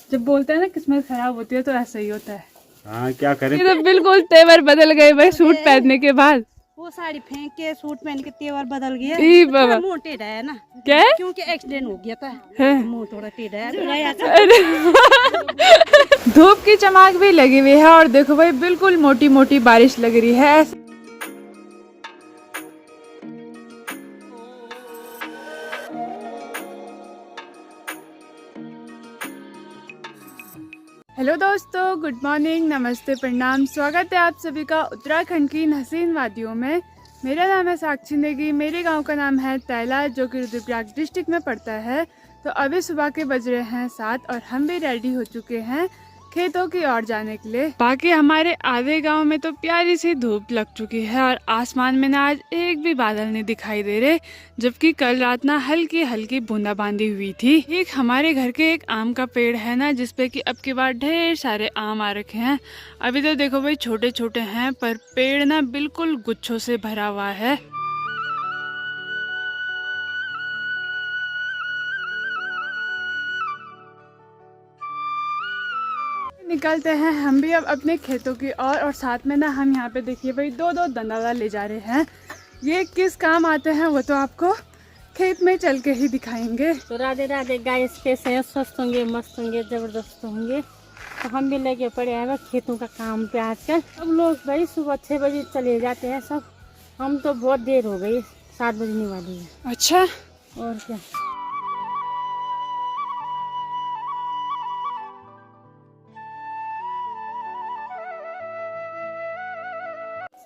जब बोलते हैं ना किस्मत खराब होती है तो ऐसा ही होता है। हाँ क्या करें। ये तो बिल्कुल तेवर बदल गए भाई सूट पहनने के बाद। वो साड़ी फेंक के सूट पहन के तेवर बदल गया। ई बाबा मुंह टेढ़ा है ना, क्या क्योंकि एक्सीडेंट हो गया था, है? मुंह थोड़ा टेढ़ा है। धूप की चमक भी लगी हुई है और देखो भाई बिल्कुल मोटी मोटी बारिश लग रही है। हेलो दोस्तों, गुड मॉर्निंग, नमस्ते, प्रणाम। स्वागत है आप सभी का उत्तराखंड की हसीन वादियों में। मेरा नाम है साक्षी नेगी। मेरे गांव का नाम है तैला, जो कि रुद्रप्रयाग डिस्ट्रिक्ट में पड़ता है। तो अभी सुबह के बज रहे हैं 7 और हम भी रेडी हो चुके हैं खेतों की ओर जाने के लिए। बाकी हमारे आधे गांव में तो प्यारी सी धूप लग चुकी है और आसमान में ना आज एक भी बादल नहीं दिखाई दे रहे, जबकि कल रात ना हल्की हल्की बूंदाबांदी हुई थी। एक हमारे घर के एक आम का पेड़ है ना, जिसपे कि अब की बार ढेर सारे आम आ रखे हैं। अभी तो देखो भाई छोटे छोटे हैं, पर पेड़ ना बिल्कुल गुच्छों से भरा हुआ है। निकलते हैं हम भी अब अपने खेतों की ओर और साथ में ना हम यहाँ पे देखिए भाई दो दंदाला ले जा रहे हैं। ये किस काम आते हैं वो तो आपको खेत में चल के ही दिखाएंगे। तो राधे राधे गाइस, कैसे हैं? स्वस्थ होंगे, मस्त होंगे, जबरदस्त होंगे। तो हम भी लगे पड़े हैं खेतों का काम पे आजकल। सब लोग भाई सुबह 6 बजे चले जाते हैं सब। हम तो बहुत देर हो गई, 7 बजने वाली है। अच्छा, और क्या।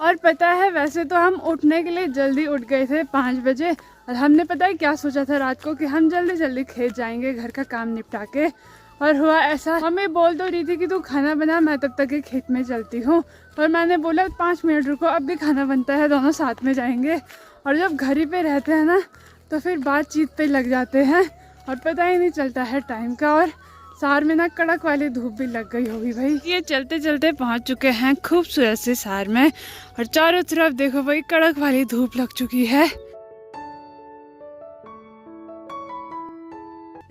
और पता है वैसे तो हम उठने के लिए जल्दी उठ गए थे 5 बजे, और हमने पता है क्या सोचा था रात को कि हम जल्दी जल्दी खेत जाएंगे घर का काम निपटा के। और हुआ ऐसा, मम्मी बोल तो रही थी कि तू खाना बना, मैं तब तक के खेत में चलती हूँ। और मैंने बोला 5 मिनट रुको, अब भी खाना बनता है, दोनों साथ में जाएंगे। और जब घर ही पे रहते हैं ना तो फिर बातचीत पे लग जाते हैं और पता ही नहीं चलता है टाइम का। और सार में ना कड़क वाली धूप भी लग गई होगी भाई। ये चलते चलते पहुंच चुके हैं खूबसूरत से सार में, और चारों तरफ देखो भाई कड़क वाली धूप लग चुकी है।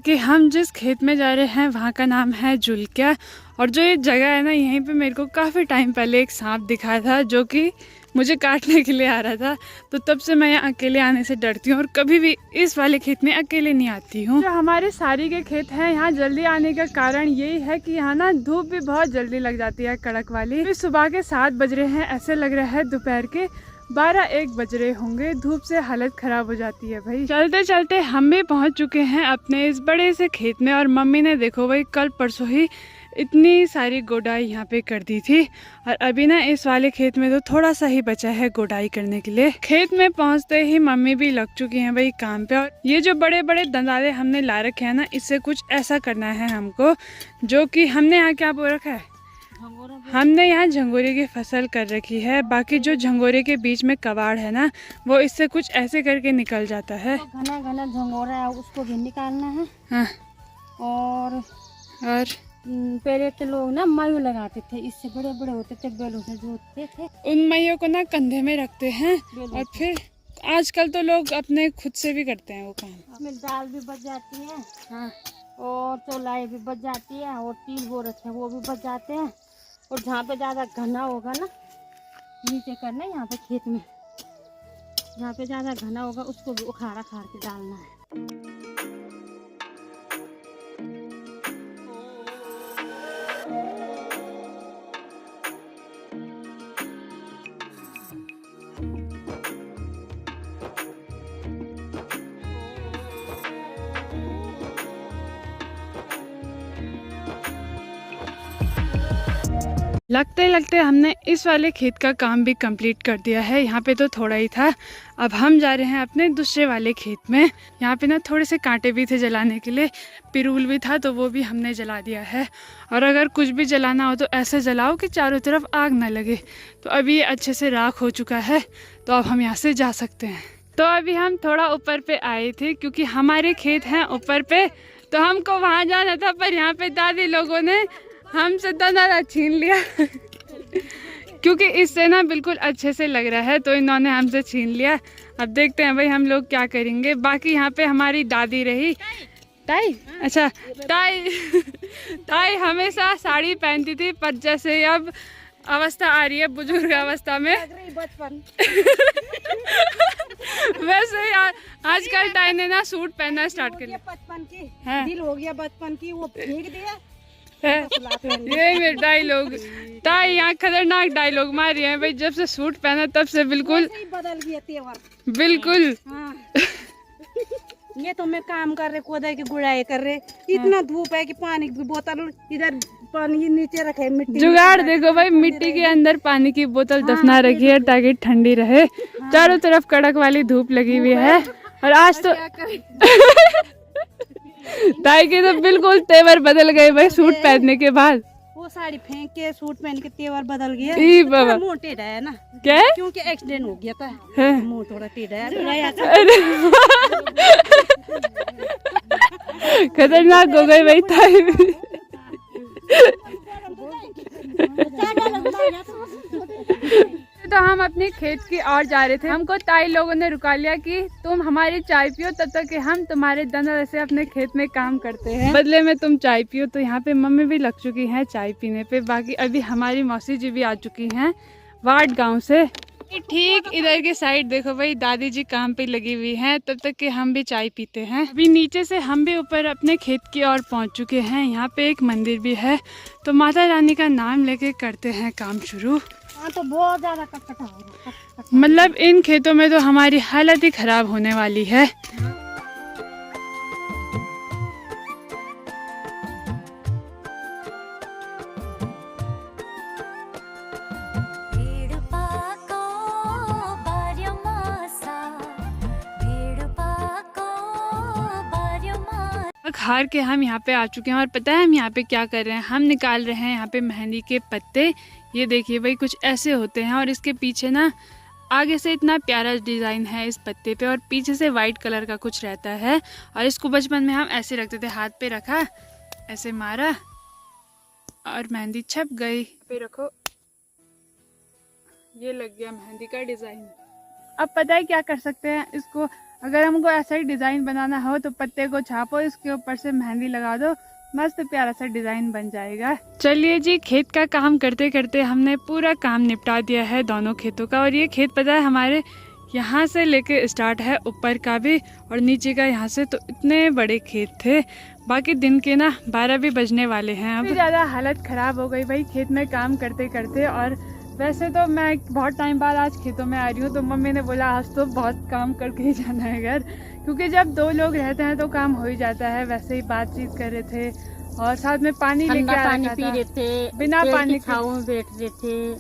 कि हम जिस खेत में जा रहे हैं वहाँ का नाम है जुलक्या। और जो ये जगह है ना, यहीं पे मेरे को काफ़ी टाइम पहले एक सांप दिखा था जो कि मुझे काटने के लिए आ रहा था। तो तब से मैं यहाँ अकेले आने से डरती हूँ और कभी भी इस वाले खेत में अकेले नहीं आती हूँ। जो हमारे सारी के खेत हैं, यहाँ जल्दी आने का कारण यही है कि यहाँ ना धूप भी बहुत जल्दी लग जाती है, कड़क वाली। फिर सुबह के 7 बज रहे हैं, ऐसे लग रहा है दोपहर के 12-1 बज रहे होंगे। धूप से हालत खराब हो जाती है भाई। चलते चलते हम भी पहुँच चुके हैं अपने इस बड़े से खेत में। और मम्मी ने देखो भाई कल परसों ही इतनी सारी गोडाई यहाँ पे कर दी थी, और अभी ना इस वाले खेत में तो थोड़ा सा ही बचा है गोडाई करने के लिए। खेत में पहुँचते ही मम्मी भी लग चुकी हैं भाई काम पे। और ये जो बड़े बड़े दंदाले हमने ला रखे हैं ना, इससे कुछ ऐसा करना है हमको, जो कि हमने यहाँ क्या बो रखा है, हमने यहाँ झंगोरे की फसल कर रखी है। बाकी जो झंगोरे के बीच में कबाड़ है ना, वो इससे कुछ ऐसे करके निकल जाता है। तो घना घना झंगोरा है, उसको भी निकालना है। हाँ। और पहले के लोग ना मायू लगाते थे, इससे बड़े बड़े होते थे, बैलों से जोतते थे। उन मैयों को ना कंधे में रखते हैं, और फिर आजकल तो लोग अपने खुद से भी करते हैं वो काम। इसमें दाल भी बच जाती है। हाँ। और चौलाई भी बच जाती है, और 3 बोर रखे वो भी बच जाते हैं। और जहाँ पे ज़्यादा घना होगा ना, नीचे करना है यहाँ पे खेत में, जहाँ पे ज़्यादा घना होगा उसको भी उखाड़ के डालना है। लगते लगते हमने इस वाले खेत का काम भी कंप्लीट कर दिया है। यहाँ पे तो थोड़ा ही था, अब हम जा रहे हैं अपने दूसरे वाले खेत में। यहाँ पे ना थोड़े से कांटे भी थे जलाने के लिए, पिरूल भी था, तो वो भी हमने जला दिया है। और अगर कुछ भी जलाना हो तो ऐसे जलाओ कि चारों तरफ आग ना लगे। तो अभी ये अच्छे से राख हो चुका है, तो अब हम यहाँ से जा सकते हैं। तो अभी हम थोड़ा ऊपर पे आए थे क्योंकि हमारे खेत हैं ऊपर पे, तो हमको वहाँ जाना था, पर यहाँ पे दादी लोगों ने हमसे दंदाला छीन लिया क्योंकि इससे ना बिल्कुल अच्छे से लग रहा है, तो इन्होंने हमसे छीन लिया। अब देखते हैं भाई हम लोग क्या करेंगे। बाकी यहाँ पे हमारी दादी रही, ताई, अच्छा ताई ताई हमेशा साड़ी पहनती थी, पर जैसे अब अवस्था आ रही है बुजुर्ग अवस्था में बचपन वैसे ही आजकल ताई ने ना सूट पहनना स्टार्ट कर लिया। बचपन की हाँ। दिल हो गया बचपन की, वो फेंक दिया। ये मेरे डायलॉग ताई यहाँ खतरनाक डायलॉग मार रही है भाई। जब से सूट पहना तब से बिल्कुल वैसे ही बदल गया तेवर। बिल्कुल हाँ। ये तो मैं काम कर रहे, कोदा की गुड़ाई कर रहे, इतना धूप है कि पानी की बोतल इधर पानी नीचे रखे, मिट्टी जुगाड़ देखो भाई, मिट्टी के अंदर पानी की बोतल दफना रखी है ताकि ठंडी रहे। चारों तरफ कड़क वाली धूप लगी हुई है। और आज तो ताई के तो बिल्कुल तेवर बदल गए भाई सूट पहनने के बाद। वो साड़ी फेंक के सूट पहन के तेवर बदल गया। ई बाबा मुंह टेढ़ा है ना, क्या क्योंकि एक्सीडेंट हो गया था, है? मुंह थोड़ा टेढ़ा है। खतरनाक हो गई भाई ताई। तो हम अपने खेत की ओर जा रहे थे। हमको ताई लोगों ने रुका लिया कि तुम हमारी चाय पियो तब तक कि हम तुम्हारे दंदल से अपने खेत में काम करते हैं, बदले में तुम चाय पियो। तो यहाँ पे मम्मी भी लग चुकी हैं चाय पीने पे। बाकी अभी हमारी मौसी जी भी आ चुकी हैं वार्ड गांव से। ठीक इधर के साइड देखो भाई दादी जी काम पे लगी हुई हैं, तब तक कि हम भी चाय पीते हैं। अभी नीचे से हम भी ऊपर अपने खेत की ओर पहुंच चुके हैं। यहाँ पे एक मंदिर भी है, तो माता रानी का नाम लेके करते हैं काम शुरू। हाँ तो बहुत ज्यादा कटकटा हो रहा है। मतलब इन खेतों में तो हमारी हालत ही खराब होने वाली है। हार के हम यहाँ पे आ चुके हैं और पता है हम यहाँ पे क्या कर रहे हैं? हम निकाल रहे हैं यहाँ पे मेहंदी के पत्ते। ये देखिए भाई कुछ ऐसे होते हैं और इसके पीछे ना आगे से इतना प्यारा डिज़ाइन है इस पत्ते पे और पीछे से वाइट कलर का कुछ रहता है। और इसको बचपन में हम ऐसे रखते थे, हाथ पे रखा ऐसे मारा और मेहंदी छप गई। पे रखो, ये लग गया मेहंदी का डिज़ाइन। अब पता है क्या कर सकते हैं इसको? अगर हमको ऐसा ही डिज़ाइन बनाना हो तो पत्ते को छापो, इसके ऊपर से मेहंदी लगा दो, मस्त प्यारा सा डिज़ाइन बन जाएगा। चलिए जी, खेत का काम करते करते हमने पूरा काम निपटा दिया है दोनों खेतों का। और ये खेत पता है हमारे यहाँ से लेके स्टार्ट है ऊपर का भी और नीचे का यहाँ से, तो इतने बड़े खेत थे। बाकी दिन के ना 12 भी बजने वाले हैं। अब ज़्यादा हालत ख़राब हो गई भाई खेत में काम करते करते। और वैसे तो मैं बहुत टाइम बाद आज खेतों में आ रही हूँ, तो मम्मी ने बोला आज तो बहुत काम करके ही जाना है घर, क्योंकि जब 2 लोग रहते हैं तो काम हो ही जाता है। वैसे ही बातचीत कर रहे थे और साथ में पानी लेके पानी पी रहे थे, बिना पानी के छाँव में बैठ रहे थे,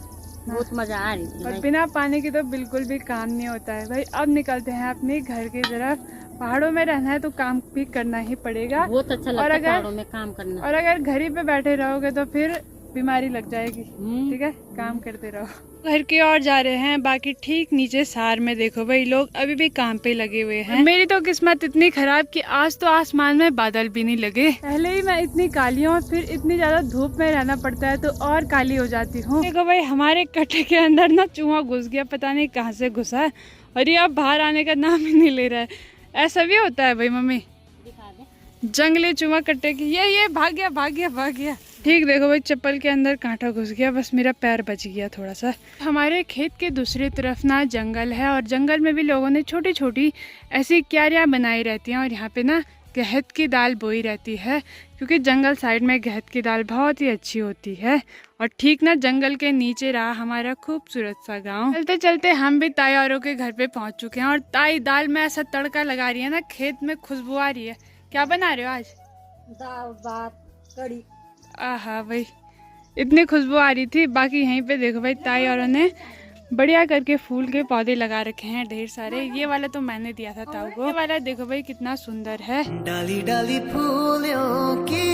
बहुत मजा आ रही थी। और बिना पानी के तो बिल्कुल भी काम नहीं होता है भाई। अब निकलते हैं अपने घर की तरफ। पहाड़ों में रहना है तो काम भी करना ही पड़ेगा। बहुत अच्छा लगता है पहाड़ों में काम करना। और अगर घर ही पे बैठे रहोगे तो फिर बीमारी लग जाएगी। ठीक है, काम करते रहो। घर की ओर जा रहे हैं। बाकी ठीक नीचे सार में देखो भाई लोग अभी भी काम पे लगे हुए हैं। मेरी तो किस्मत इतनी खराब कि आज तो आसमान में बादल भी नहीं लगे। पहले ही मैं इतनी काली हूँ, फिर इतनी ज्यादा धूप में रहना पड़ता है तो और काली हो जाती हूँ। देखो भाई हमारे कट्टे के अंदर ना चूहा घुस गया, पता नहीं कहाँ से घुसा है और ये अब बाहर आने का नाम ही नहीं ले रहा है। ऐसा भी होता है भाई मम्मी? जंगली चूहा कट्टे की, ये भाग गया भाग गया भाग गया। ठीक देखो भाई चप्पल के अंदर कांटा घुस गया, बस मेरा पैर बच गया थोड़ा सा। हमारे खेत के दूसरी तरफ ना जंगल है और जंगल में भी लोगों ने छोटी छोटी ऐसी क्यारियाँ बनाई रहती हैं और यहाँ पे ना गहत की दाल बोई रहती है, क्योंकि जंगल साइड में गहत की दाल बहुत ही अच्छी होती है। और ठीक ना जंगल के नीचे रहा हमारा खूबसूरत सा गांव। चलते चलते हम भी ताई औरों के घर पे पहुंच चुके हैं और ताई दाल में ऐसा तड़का लगा रही है ना, खेत में खुशबू आ रही है। क्या बना रहे हो आज? दाल भात कड़ी। आहा भाई इतनी खुशबू आ रही थी। बाकी यहीं पे देखो भाई ताई औरों ने बढ़िया करके फूल के पौधे लगा रखे हैं ढेर सारे। ये वाला तो मैंने दिया था ताऊ को। ये वाला देखो भाई कितना सुंदर है। डाली डाली फूलों की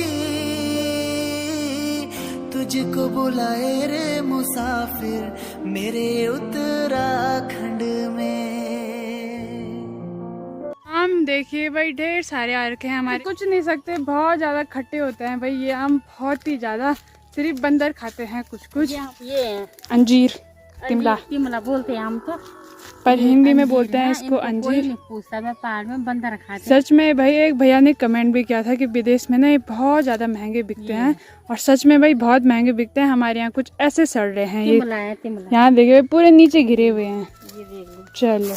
तुझको बुलाए रे मुसाफिर मेरे उत्तराखंड में। आम देखिए भाई ढेर सारे आ रखे हैं हमारे, कुछ नहीं सकते, बहुत ज्यादा खट्टे होते हैं भाई ये आम, बहुत ही ज्यादा। सिर्फ बंदर खाते हैं कुछ कुछ। ये अंजीर, तिमला तिमला बोलते हैं हम तो। पर ये हिंदी में अंजीर बोलते हैं है, इसको इनको कोई अंजीर। नहीं पूछता, मैं पहाड़ में बंदर खाते। सच में भाई एक भैया ने कमेंट भी किया था कि विदेश में ना ये बहुत ज़्यादा महंगे बिकते हैं, और सच में भाई बहुत महंगे बिकते हैं। हमारे यहाँ कुछ ऐसे सड़ रहे हैं, ये तिमला है, तिमला। यहाँ देखिए पूरे नीचे गिरे हुए हैं। ये देख लो। चलो,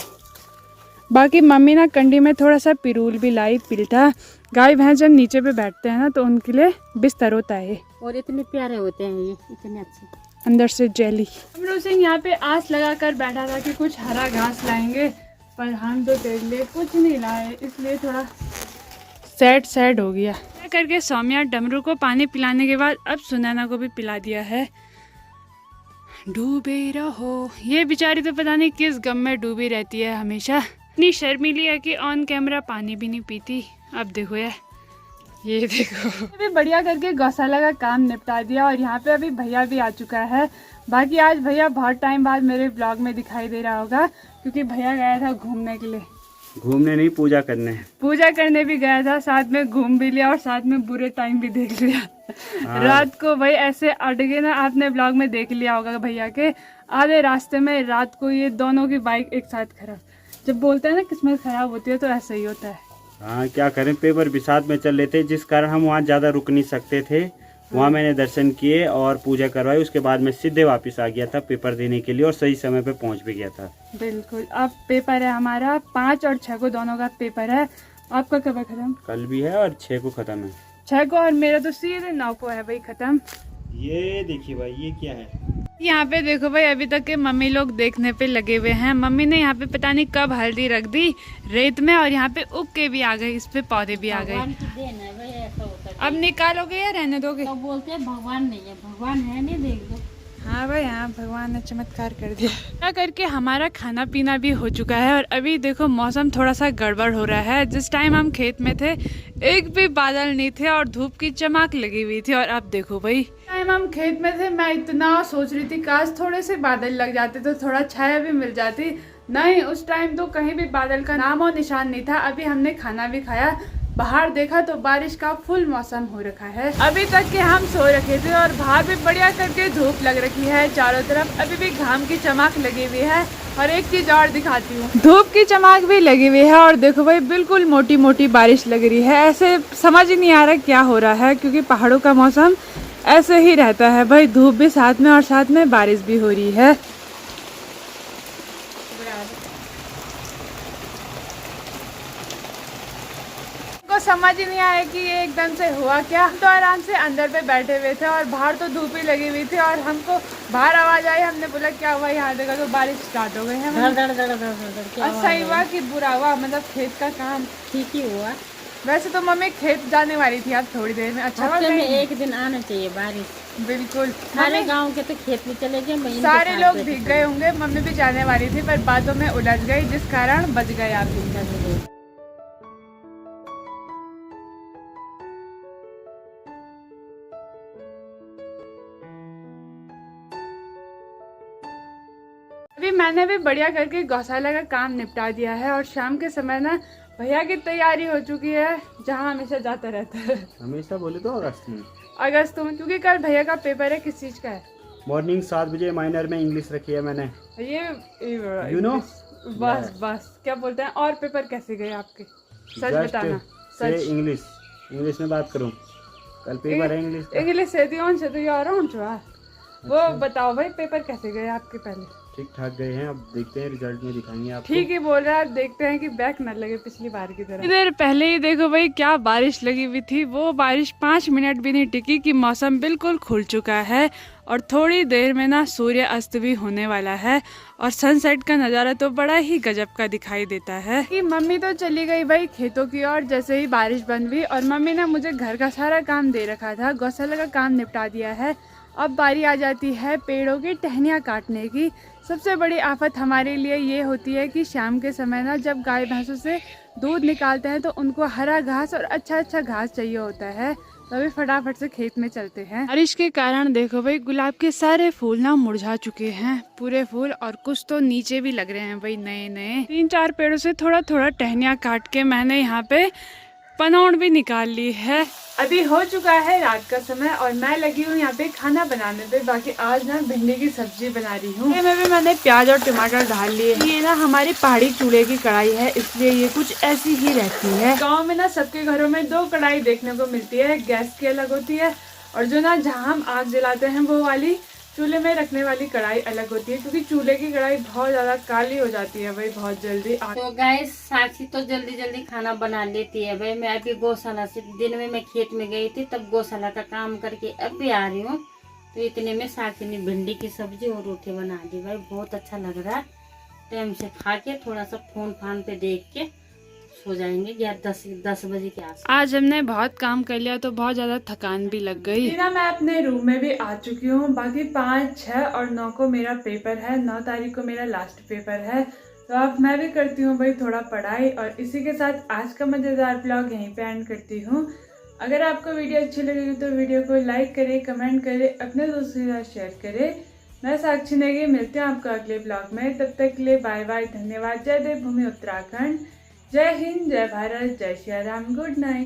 बाकी मम्मी ना कंडी में थोड़ा सा पिरूल भी लाई, पिल्टा। गाय भैंस जब नीचे पे बैठते हैं ना तो उनके लिए बिस्तर होता है। और इतने प्यारे होते हैं ये, इतने अच्छे। अंदर से जेली। अमरू सिंह यहाँ पे आस लगा कर बैठा था कि कुछ हरा घास लाएंगे, पर हम तो तेरे लिए कुछ नहीं लाए, इसलिए थोड़ा सैड हो गया। करके सौम्या डमरू को पानी पिलाने के बाद अब सुनैना को भी पिला दिया है। डूबे रहो, ये बेचारी तो पता नहीं किस गम में डूबी रहती है हमेशा। इतनी शर्मीली है कि ऑन कैमरा पानी भी नहीं पीती। अब देखो ये देखो, अभी बढ़िया करके गौशाला का काम निपटा दिया, और यहाँ पे अभी भैया भी आ चुका है। बाकी आज भैया बहुत टाइम बाद मेरे ब्लॉग में दिखाई दे रहा होगा, क्योंकि भैया गया था घूमने के लिए। घूमने नहीं, पूजा करने। पूजा करने भी गया था, साथ में घूम भी लिया और साथ में बुरे टाइम भी देख लिया। रात को भाई ऐसे अटके ना, आपने ब्लॉग में देख लिया होगा भैया के आधे रास्ते में रात को ये दोनों की बाइक एक साथ खराब। जब बोलते हैं ना किस्मत खराब होती है तो ऐसा ही होता है। हाँ, क्या करें, पेपर भी साथ में चल रहे थे, जिस कारण हम वहाँ ज़्यादा रुक नहीं सकते थे। वहाँ मैंने दर्शन किए और पूजा करवाई, उसके बाद मैं सीधे वापस आ गया था पेपर देने के लिए, और सही समय पे पहुँच भी गया था। बिल्कुल। अब पेपर है हमारा 5 और 6 को दोनों का पेपर है। आपका कब है खत्म? कल भी है और 6 को ख़त्म है। 6 को, और मेरा तो सीधे 9 को है भाई खत्म। ये देखिए भाई, ये क्या है? यहाँ पे देखो भाई, अभी तक के मम्मी लोग देखने पे लगे हुए हैं। मम्मी ने यहाँ पे पता नहीं कब हल्दी रख दी रेत में, और यहाँ पे उग के भी आ गई, इस पे पौधे भी आ गए। भगवान की देन है भाई, ऐसा होता है। अब निकालोगे या रहने दोगे? तो बोलते हैं भगवान नहीं है, भगवान है नहीं, देख लो। हाँ भाई, हाँ, भगवान ने चमत्कार कर दिया। क्या करके हमारा खाना पीना भी हो चुका है, और अभी देखो मौसम थोड़ा सा गड़बड़ हो रहा है। जिस टाइम हम खेत में थे एक भी बादल नहीं थे और धूप की चमक लगी हुई थी, और अब देखो भाई टाइम हम खेत में थे, मैं इतना सोच रही थी काश थोड़े से बादल लग जाते तो थोड़ा छाया भी मिल जाती। नहीं, उस टाइम तो कहीं भी बादल का नाम और निशान नहीं था। अभी हमने खाना भी खाया, बाहर देखा तो बारिश का फुल मौसम हो रखा है। अभी तक के हम सो रखे थे और बाहर भी बढ़िया करके धूप लग रखी है चारों तरफ। अभी भी घाम की चमक लगी हुई है, और एक चीज और दिखाती हूँ, धूप की चमक भी लगी हुई है, और देखो भाई बिल्कुल मोटी मोटी बारिश लग रही है। ऐसे समझ ही नहीं आ रहा क्या हो रहा है, क्योंकि पहाड़ों का मौसम ऐसे ही रहता है भाई, धूप भी साथ में और साथ में बारिश भी हो रही है। को समझ ही नहीं आया कि ये एकदम से हुआ क्या। हम तो आराम से अंदर पे बैठे हुए थे और बाहर तो धूप ही लगी हुई थी, और हमको बाहर आवाज आई, हमने बोला क्या हुआ, यहाँ देखा तो बारिश स्टार्ट हो गई है। अच्छा ही हुआ कि बुरा हुआ, मतलब खेत का काम ठीक ही हुआ। वैसे तो मम्मी खेत जाने वाली थी अब थोड़ी देर में। अच्छा हफ्ते में एक दिन आना चाहिए बारिश। बिल्कुल, सारे गांव के तो खेत में चले गए, सारे लोग भीग गए होंगे। मम्मी भी जाने वाली थी पर बातों में उलझ गई, जिस कारण बच गए आप भी। अभी मैंने भी बढ़िया करके गौशाला का काम निपटा दिया है, और शाम के समय ना भैया की तैयारी हो चुकी है, जहाँ हमेशा जाता रहता है। हमेशा बोले तो अगस्त में, क्योंकि कल भैया का पेपर है। किस चीज का है? मॉर्निंग 7 बजे माइनर में इंग्लिश रखी है मैंने। ये You know? बस क्या बोलते हैं। और पेपर कैसे गए आपके? सच बताना। सच। इंग्लिश में बात करूं, कल पेपर है इंग्लिश का। इंग्लिश से तो यार वो बताओ भाई, पेपर कैसे गए आपके? पहले ठीक ठाक गए हैं, अब देखते हैं रिजल्ट में दिखाएंगे आपको। ठीक ही बोल रहा है, देखते हैं कि बैक न लगे पिछली बार की तरह। इधर पहले ही देखो भाई क्या बारिश लगी हुई थी, वो बारिश 5 मिनट भी नहीं टिकी कि मौसम बिल्कुल खुल चुका है, और थोड़ी देर में ना सूर्य अस्त भी होने वाला है, और सनसेट का नज़ारा तो बड़ा ही गजब का दिखाई देता है। कि मम्मी तो चली गई भाई खेतों की ओर जैसे ही बारिश बंद हुई, और मम्मी ने मुझे घर का सारा काम दे रखा था, गौशाला का काम निपटा दिया है। अब बारी आ जाती है पेड़ों की टहनियाँ काटने की। सबसे बड़ी आफत हमारे लिए ये होती है कि शाम के समय ना जब गाय भैंसों से दूध निकालते हैं तो उनको हरा घास और अच्छा घास चाहिए होता है, तभी फटाफट से खेत में चलते हैं। बारिश के कारण देखो भाई गुलाब के सारे फूल ना मुरझा चुके हैं, पूरे फूल, और कुछ तो नीचे भी लग रहे हैं भाई नए नए। 3-4 पेड़ों से थोड़ा थोड़ा टहनियाँ काट के मैंने यहाँ पे पनौड़ भी निकाल ली है। अभी हो चुका है रात का समय और मैं लगी हूँ यहाँ पे खाना बनाने पे। बाकी आज ना भिंडी की सब्जी बना रही हूँ। इसमें भी मैंने प्याज और टमाटर डाल लिए। ये ना हमारी पहाड़ी चूल्हे की कढ़ाई है, इसलिए ये कुछ ऐसी ही रहती है। गाँव में ना सबके घरों में 2 कढ़ाई देखने को मिलती है, गैस की अलग होती है और जो ना जहाँ हम आग जलाते हैं वो वाली चूल्हे में रखने वाली कढ़ाई अलग होती है, क्योंकि चूल्हे की कढ़ाई बहुत ज्यादा काली हो जाती है भाई, बहुत जल्दी। तो गाइस साक्षी तो जल्दी जल्दी खाना बना लेती है भाई। मैं अभी गौशाला से, दिन में मैं खेत में गई थी तब गौशाला का काम करके अब भी आ रही हूँ, तो इतने में साक्षी ने भिंडी की सब्जी और रोटी बना दी भाई। बहुत अच्छा लग रहा है। टाइम से खा के थोड़ा सा फोन फान पे देख के सो जाएंगे 10 बजे के आसपास। आज हमने बहुत काम कर लिया तो बहुत ज्यादा थकान भी लग गई। ना मैं अपने रूम में भी आ चुकी हूँ। बाकी 5, 6 और 9 को मेरा पेपर है। 9 तारीख को मेरा लास्ट पेपर है, तो अब मैं भी करती हूँ भाई थोड़ा पढ़ाई। और इसी के साथ आज का मजेदार ब्लॉग यहीं पे एंड करती हूँ। अगर आपको वीडियो अच्छी लगेगी तो वीडियो को लाइक करे, कमेंट करे, अपने दोस्तों के साथ शेयर करे। मैं साक्षी नेगी, मिलते हैं आपको अगले ब्लॉग में। तब तक के लिए बाय बाय, धन्यवाद। जय देवभूमि उत्तराखंड, जय हिंद, जय भारत, जय श्री राम, गुड नाइट।